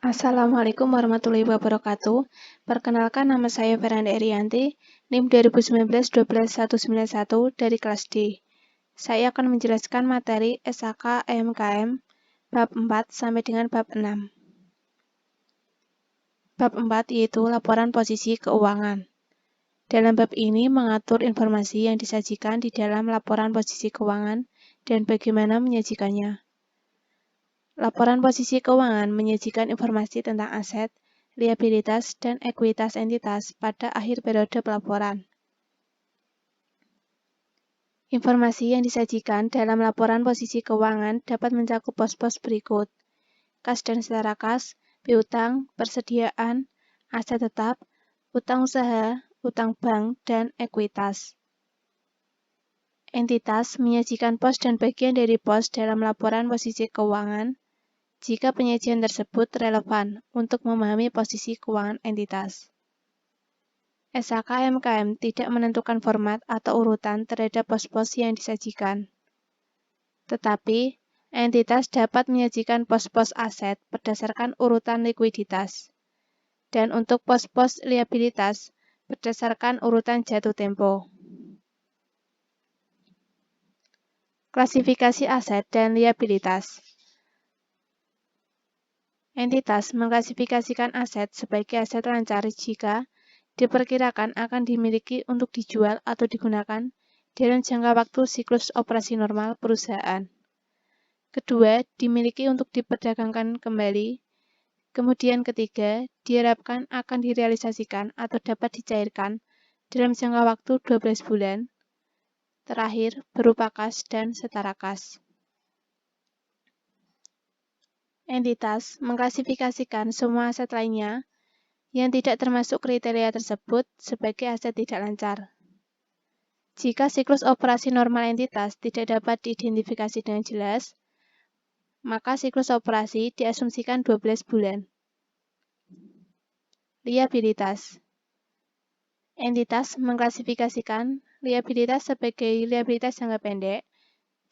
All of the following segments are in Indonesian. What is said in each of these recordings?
Assalamualaikum warahmatullahi wabarakatuh. Perkenalkan, nama saya Veranda Erianti, NIM 2019-12191 dari kelas D. Saya akan menjelaskan materi SHK EMKM bab 4 sampai dengan bab 6. Bab 4 yaitu laporan posisi keuangan. Dalam bab ini mengatur informasi yang disajikan di dalam laporan posisi keuangan dan bagaimana menyajikannya. Laporan posisi keuangan menyajikan informasi tentang aset, liabilitas, dan ekuitas entitas pada akhir periode pelaporan. Informasi yang disajikan dalam laporan posisi keuangan dapat mencakup pos-pos berikut: kas dan setara kas, piutang, persediaan, aset tetap, utang usaha, utang bank, dan ekuitas. Entitas menyajikan pos dan bagian dari pos dalam laporan posisi keuangan jika penyajian tersebut relevan untuk memahami posisi keuangan entitas. SHK EMKM tidak menentukan format atau urutan terhadap pos-pos yang disajikan. Tetapi, entitas dapat menyajikan pos-pos aset berdasarkan urutan likuiditas, dan untuk pos-pos liabilitas berdasarkan urutan jatuh tempo. Klasifikasi aset dan liabilitas. Entitas mengklasifikasikan aset sebagai aset lancar jika diperkirakan akan dimiliki untuk dijual atau digunakan dalam jangka waktu siklus operasi normal perusahaan. Kedua, dimiliki untuk diperdagangkan kembali. Kemudian ketiga, diharapkan akan direalisasikan atau dapat dicairkan dalam jangka waktu 12 bulan. Terakhir, berupa kas dan setara kas. Entitas mengklasifikasikan semua aset lainnya yang tidak termasuk kriteria tersebut sebagai aset tidak lancar. Jika siklus operasi normal entitas tidak dapat diidentifikasi dengan jelas, maka siklus operasi diasumsikan 12 bulan. Liabilitas. Entitas mengklasifikasikan liabilitas sebagai liabilitas jangka pendek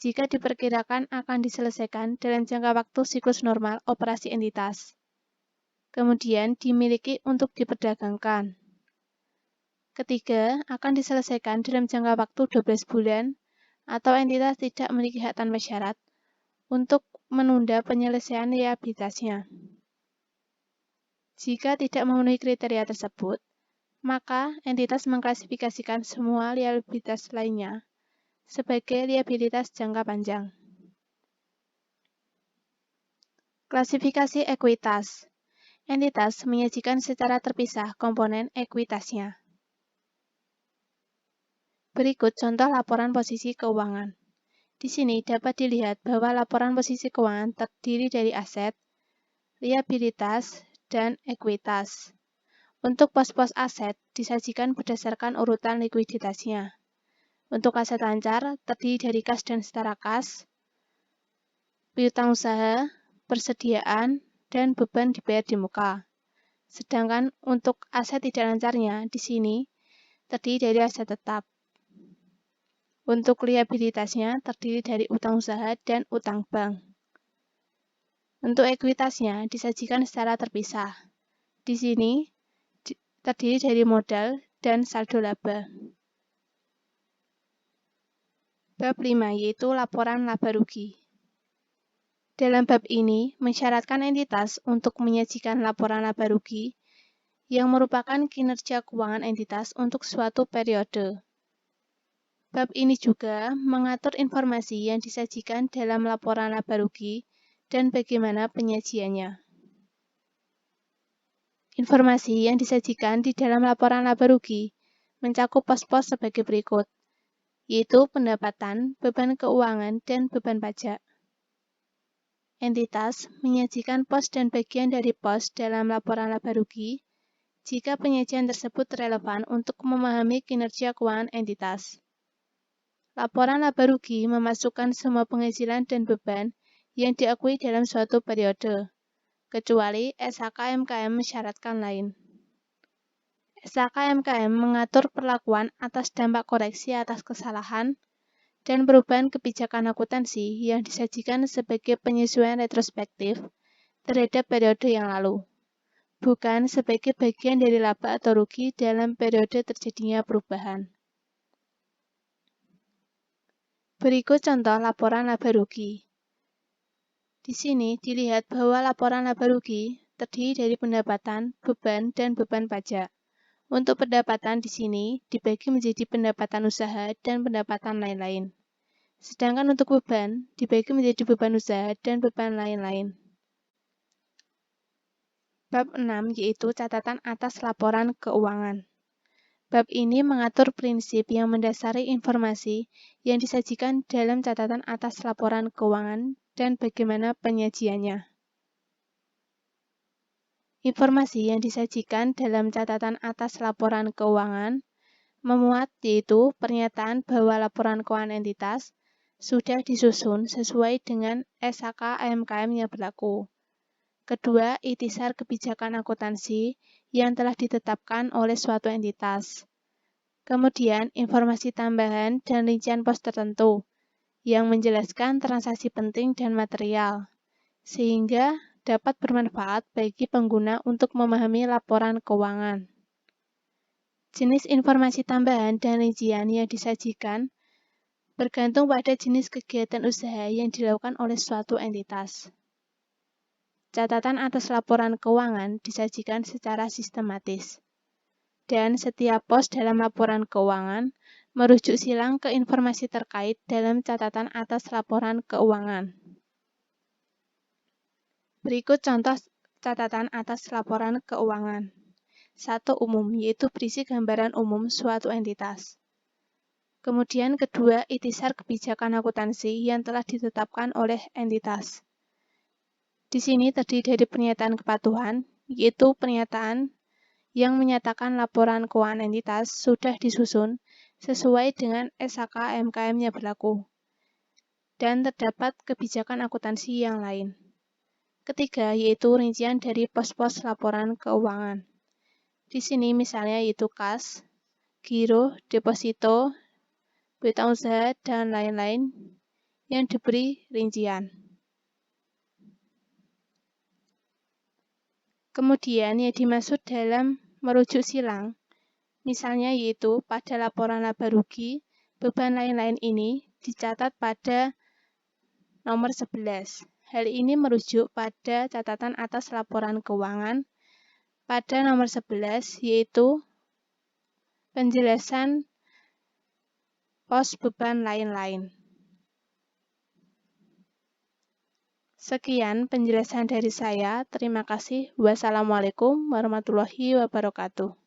jika diperkirakan akan diselesaikan dalam jangka waktu siklus normal operasi entitas. Kemudian dimiliki untuk diperdagangkan. Ketiga, akan diselesaikan dalam jangka waktu 12 bulan atau entitas tidak memiliki hak tanpa syarat untuk menunda penyelesaian liabilitasnya. Jika tidak memenuhi kriteria tersebut, maka entitas mengklasifikasikan semua liabilitas lainnya sebagai liabilitas jangka panjang. Klasifikasi ekuitas. Entitas menyajikan secara terpisah komponen ekuitasnya. Berikut contoh laporan posisi keuangan. Di sini dapat dilihat bahwa laporan posisi keuangan terdiri dari aset, liabilitas, dan ekuitas. Untuk pos-pos aset disajikan berdasarkan urutan likuiditasnya. Untuk aset lancar terdiri dari kas dan setara kas, piutang usaha, persediaan, dan beban dibayar di muka. Sedangkan untuk aset tidak lancarnya di sini terdiri dari aset tetap. Untuk liabilitasnya terdiri dari utang usaha dan utang bank. Untuk ekuitasnya disajikan secara terpisah. Di sini terdiri dari modal dan saldo laba. Bab 5 yaitu laporan laba rugi. Dalam bab ini mensyaratkan entitas untuk menyajikan laporan laba rugi yang merupakan kinerja keuangan entitas untuk suatu periode. Bab ini juga mengatur informasi yang disajikan dalam laporan laba rugi dan bagaimana penyajiannya. Informasi yang disajikan di dalam laporan laba rugi mencakup pos-pos sebagai berikut, yaitu pendapatan, beban keuangan, dan beban pajak. Entitas menyajikan pos dan bagian dari pos dalam laporan laba rugi jika penyajian tersebut relevan untuk memahami kinerja keuangan entitas. Laporan laba rugi memasukkan semua penghasilan dan beban yang diakui dalam suatu periode, kecuali SHK EMKM mensyaratkan lain. SHK EMKM mengatur perlakuan atas dampak koreksi atas kesalahan dan perubahan kebijakan akuntansi yang disajikan sebagai penyesuaian retrospektif terhadap periode yang lalu, bukan sebagai bagian dari laba atau rugi dalam periode terjadinya perubahan. Berikut contoh laporan laba rugi. Di sini dilihat bahwa laporan laba rugi terdiri dari pendapatan, beban, dan beban pajak. Untuk pendapatan di sini dibagi menjadi pendapatan usaha dan pendapatan lain-lain. Sedangkan untuk beban dibagi menjadi beban usaha dan beban lain-lain. Bab 6 yaitu catatan atas laporan keuangan. Bab ini mengatur prinsip yang mendasari informasi yang disajikan dalam catatan atas laporan keuangan dan bagaimana penyajiannya. Informasi yang disajikan dalam catatan atas laporan keuangan memuat yaitu pernyataan bahwa laporan keuangan entitas sudah disusun sesuai dengan SHK AMKM yang berlaku. Kedua, ikhtisar kebijakan akuntansi yang telah ditetapkan oleh suatu entitas. Kemudian, informasi tambahan dan rincian pos tertentu yang menjelaskan transaksi penting dan material, sehingga dapat bermanfaat bagi pengguna untuk memahami laporan keuangan. Jenis informasi tambahan dan rincian yang disajikan bergantung pada jenis kegiatan usaha yang dilakukan oleh suatu entitas. Catatan atas laporan keuangan disajikan secara sistematis, dan setiap pos dalam laporan keuangan merujuk silang ke informasi terkait dalam catatan atas laporan keuangan. Berikut contoh catatan atas laporan keuangan. 1. Umum, yaitu berisi gambaran umum suatu entitas. Kemudian kedua, ikhtisar kebijakan akuntansi yang telah ditetapkan oleh entitas. Di sini terdiri dari pernyataan kepatuhan, yaitu pernyataan yang menyatakan laporan keuangan entitas sudah disusun sesuai dengan SHK AMKM yang berlaku, dan terdapat kebijakan akuntansi yang lain. Ketiga, yaitu rincian dari pos-pos laporan keuangan. Di sini misalnya yaitu kas, giro, deposito, berita usaha, dan lain-lain yang diberi rincian. Kemudian yang dimaksud dalam merujuk silang, misalnya yaitu pada laporan laba rugi, beban lain-lain ini dicatat pada nomor 11. Hal ini merujuk pada catatan atas laporan keuangan pada nomor 11, yaitu penjelasan pos beban lain-lain. Sekian penjelasan dari saya. Terima kasih. Wassalamualaikum warahmatullahi wabarakatuh.